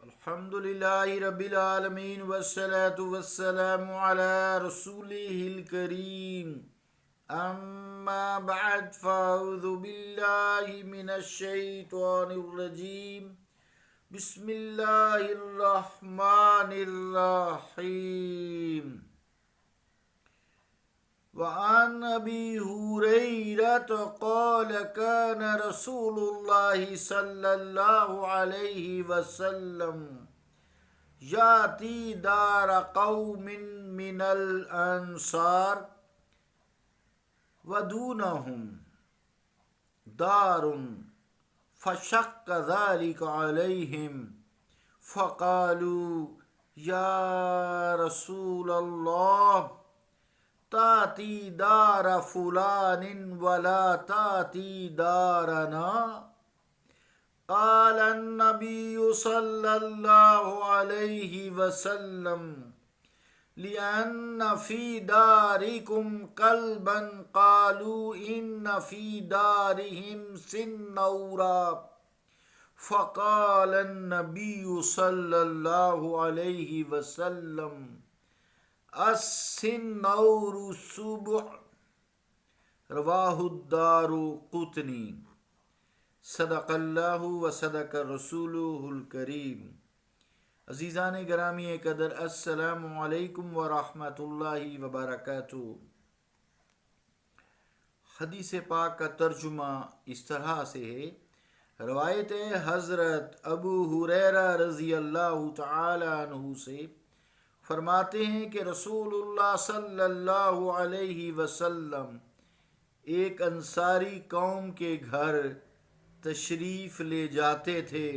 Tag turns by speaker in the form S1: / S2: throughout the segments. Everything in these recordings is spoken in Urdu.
S1: الحمد لله رب العالمين والصلاة والسلام على رسوله الكريم أما بعد فأعوذ بالله من الشيطان الرجيم بسم الله الرحمن الرحيم وعن أبي هريرة قال كان رسول الله صلى الله عليه وسلم يأتي دار قوم من الأنصار ودونهم دار فشق ذلك عليهم فقالوا يا رسول الله تأتي دار فلان ولا تأتي دارنا قال النبي صلى الله عليه وسلم لأن في داركم كلبا قالوا إن في دارهم سنورا فقال النبي صلى الله عليه وسلم السنور السبع رواہ الدارقطنی صدق اللہ و صدق رسولہ الکریم۔ عزیزان گرامی قدر، السلام علیکم ورحمۃ اللہ وبرکاتہ۔ حدیث پاک کا ترجمہ اس طرح سے ہے۔ روایت حضرت ابو ہریرہ رضی اللہ تعالی عنہ سے فرماتے ہیں کہ رسول اللہ صلی اللہ علیہ وسلم ایک انصاری قوم کے گھر تشریف لے جاتے تھے۔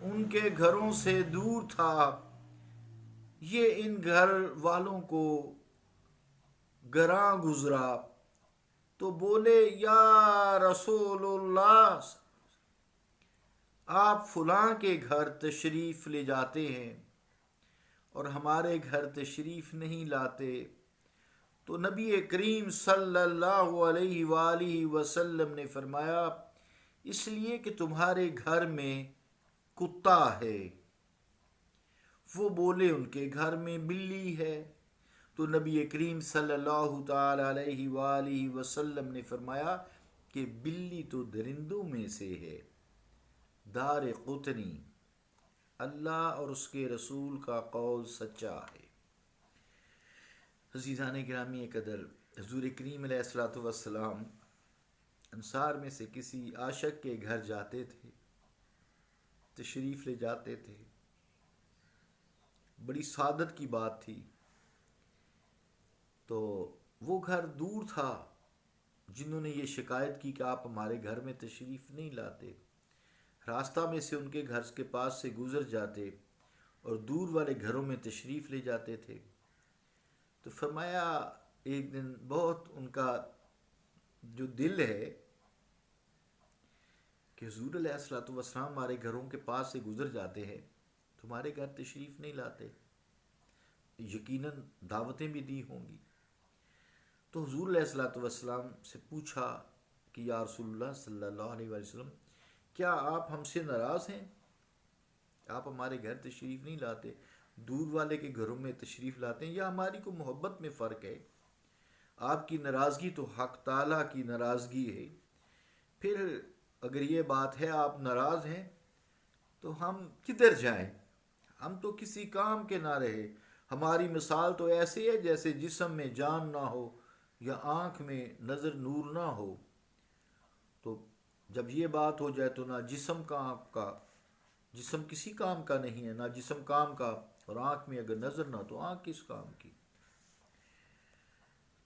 S1: ان کے گھروں سے دور تھا۔ یہ ان گھر والوں کو گراں گزرا تو بولے، یا رسول اللہ، آپ فلاں کے گھر تشریف لے جاتے ہیں اور ہمارے گھر تشریف نہیں لاتے۔ تو نبی کریم صلی اللہ علیہ وآلہ وسلم نے فرمایا، اس لیے کہ تمہارے گھر میں کتا ہے۔ وہ بولے، ان کے گھر میں بلی ہے۔ تو نبی کریم صلی اللہ تعالی علیہ وآلہ وسلم نے فرمایا کہ بلی تو درندوں میں سے ہے۔ دار قطنی، اللہ اور اس کے رسول کا قول سچا ہے۔ عزیزان گرامی قدر، حضور کریم علیہ الصلوۃ والسلام انصار میں سے کسی عاشق کے گھر جاتے تھے، تشریف لے جاتے تھے۔ بڑی سعادت کی بات تھی۔ تو وہ گھر دور تھا جنہوں نے یہ شکایت کی کہ آپ ہمارے گھر میں تشریف نہیں لاتے۔ راستہ میں سے ان کے گھر کے پاس سے گزر جاتے اور دور والے گھروں میں تشریف لے جاتے تھے۔ تو فرمایا، ایک دن بہت ان کا جو دل ہے کہ حضور علیہ الصلوۃ والسلام ہمارے گھروں کے پاس سے گزر جاتے ہیں، تمہارے گھر تشریف نہیں لاتے، یقیناً دعوتیں بھی دی ہوں گی۔ تو حضور علیہ الصلوۃ والسلام سے پوچھا کہ یا رسول اللہ صلی اللہ علیہ وسلم، کیا آپ ہم سے ناراض ہیں؟ آپ ہمارے گھر تشریف نہیں لاتے، دور والے کے گھروں میں تشریف لاتے ہیں، یا ہماری کو محبت میں فرق ہے؟ آپ کی ناراضگی تو حق تعالیٰ کی ناراضگی ہے۔ پھر اگر یہ بات ہے آپ ناراض ہیں تو ہم کدھر جائیں؟ ہم تو کسی کام کے نہ رہے۔ ہماری مثال تو ایسے ہے جیسے جسم میں جان نہ ہو یا آنکھ میں نظر نور نہ ہو۔ تو جب یہ بات ہو جائے تو نہ جسم کسی کام کا نہیں ہے، نہ جسم کام کا، اور آنکھ میں اگر نظر نہ تو آنکھ کس کام کی؟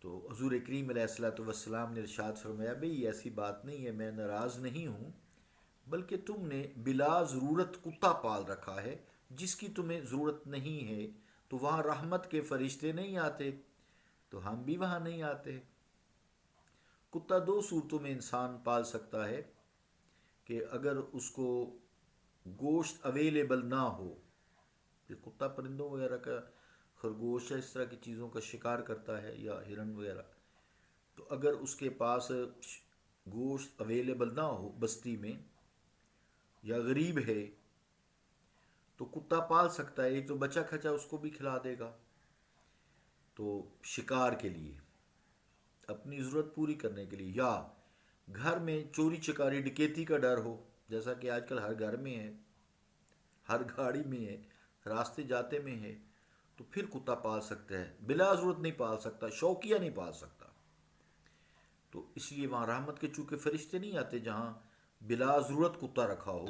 S1: تو حضور کریم علیہ الصلوۃ والسلام نے ارشاد فرمایا، بھئی ایسی بات نہیں ہے، میں ناراض نہیں ہوں، بلکہ تم نے بلا ضرورت کتا پال رکھا ہے جس کی تمہیں ضرورت نہیں ہے۔ تو وہاں رحمت کے فرشتے نہیں آتے تو ہم بھی وہاں نہیں آتے۔ کتا دو صورتوں میں انسان پال سکتا ہے کہ اگر اس کو گوشت اویلیبل نہ ہو، کہ کتا پرندوں وغیرہ کا، خرگوش اس طرح کی چیزوں کا شکار کرتا ہے یا ہرن وغیرہ، تو اگر اس کے پاس گوشت اویلیبل نہ ہو بستی میں یا غریب ہے تو کتا پال سکتا ہے، ایک تو بچہ کھچا اس کو بھی کھلا دے گا، تو شکار کے لیے، اپنی ضرورت پوری کرنے کے لیے، یا گھر میں چوری چکاری ڈکیتی کا ڈر ہو، جیسا کہ آج کل ہر گھر میں ہے، ہر گاڑی میں ہے، راستے جاتے میں ہے، تو پھر کتا پال سکتا ہے، بلا ضرورت نہیں پال سکتا، شوقیہ نہیں پال سکتا۔ تو اس لیے وہاں رحمت کے چونکہ فرشتے نہیں آتے جہاں بلا ضرورت کتا رکھا ہو،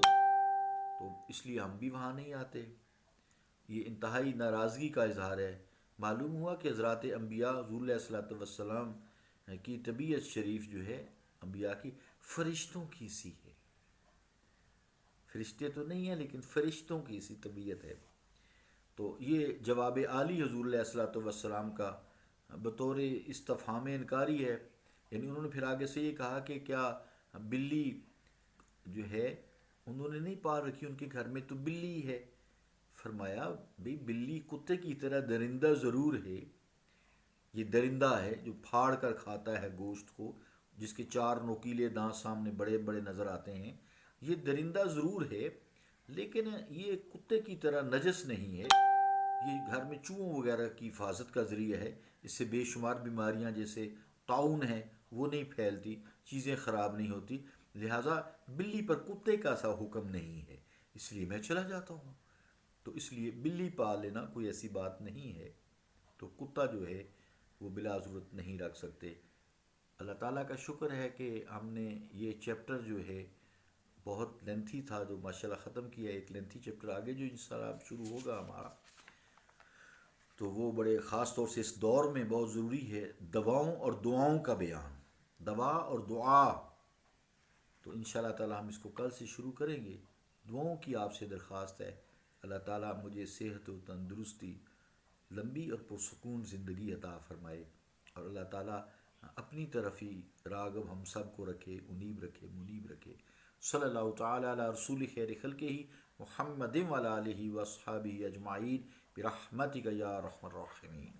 S1: تو اس لیے ہم بھی وہاں نہیں آتے۔ یہ انتہائی ناراضگی کا اظہار ہے۔ معلوم ہوا کہ حضرات انبیاء حضور علیہ الصلوۃ والسلام کی طبیعت شریف جو ہے انبیاء کی فرشتوں کی سی ہے، فرشتے تو نہیں ہیں لیکن فرشتوں کی سی طبیعت ہے۔ تو یہ جواب عالی حضور علیہ الصلوۃ والسلام کا بطور استفہام انکاری ہے، یعنی انہوں نے پھر آگے سے یہ کہا کہ کیا بلی جو ہے انہوں نے نہیں پال رکھی، ان کے گھر میں تو بلی ہے۔ فرمایا بھئی بلی کتے کی طرح درندہ ضرور ہے، یہ درندہ ہے جو پھاڑ کر کھاتا ہے گوشت کو، جس کے 4 نوکیلے دانت سامنے بڑے بڑے نظر آتے ہیں، یہ درندہ ضرور ہے لیکن یہ کتے کی طرح نجس نہیں ہے، یہ گھر میں چوہوں وغیرہ کی حفاظت کا ذریعہ ہے، اس سے بے شمار بیماریاں جیسے طاعون ہے وہ نہیں پھیلتی، چیزیں خراب نہیں ہوتی، لہٰذا بلی پر کتے کا سا حکم نہیں ہے، اس لیے میں چلا جاتا ہوں۔ تو اس لیے بلی پال لینا کوئی ایسی بات نہیں ہے، تو کتا جو ہے وہ بلا ضرورت نہیں رکھ سکتے۔ اللہ تعالیٰ کا شکر ہے کہ ہم نے یہ چیپٹر جو ہے بہت لینتھی تھا جو ماشاءاللہ ختم کیا، ایک لینتھی چیپٹر آگے جو انشاءاللہ اب شروع ہوگا ہمارا، تو وہ بڑے خاص طور سے اس دور میں بہت ضروری ہے، دواؤں اور دعاؤں کا بیان، دوا اور دعا۔ تو انشاءاللہ تعالیٰ ہم اس کو کل سے شروع کریں گے۔ دعاؤں کی آپ سے درخواست ہے، اللہ تعالیٰ مجھے صحت و تندرستی، لمبی اور پرسکون زندگی عطا فرمائے، اور اللہ تعالیٰ اپنی طرف ہی راغب ہم سب کو رکھے، انیب رکھے، منیب رکھے۔ صلی اللہ تعالیٰ علی رسول خیر خلقہ محمد وعلی آلہ واصحابہ اجمعین برحمتک یا ارحم الراحمین۔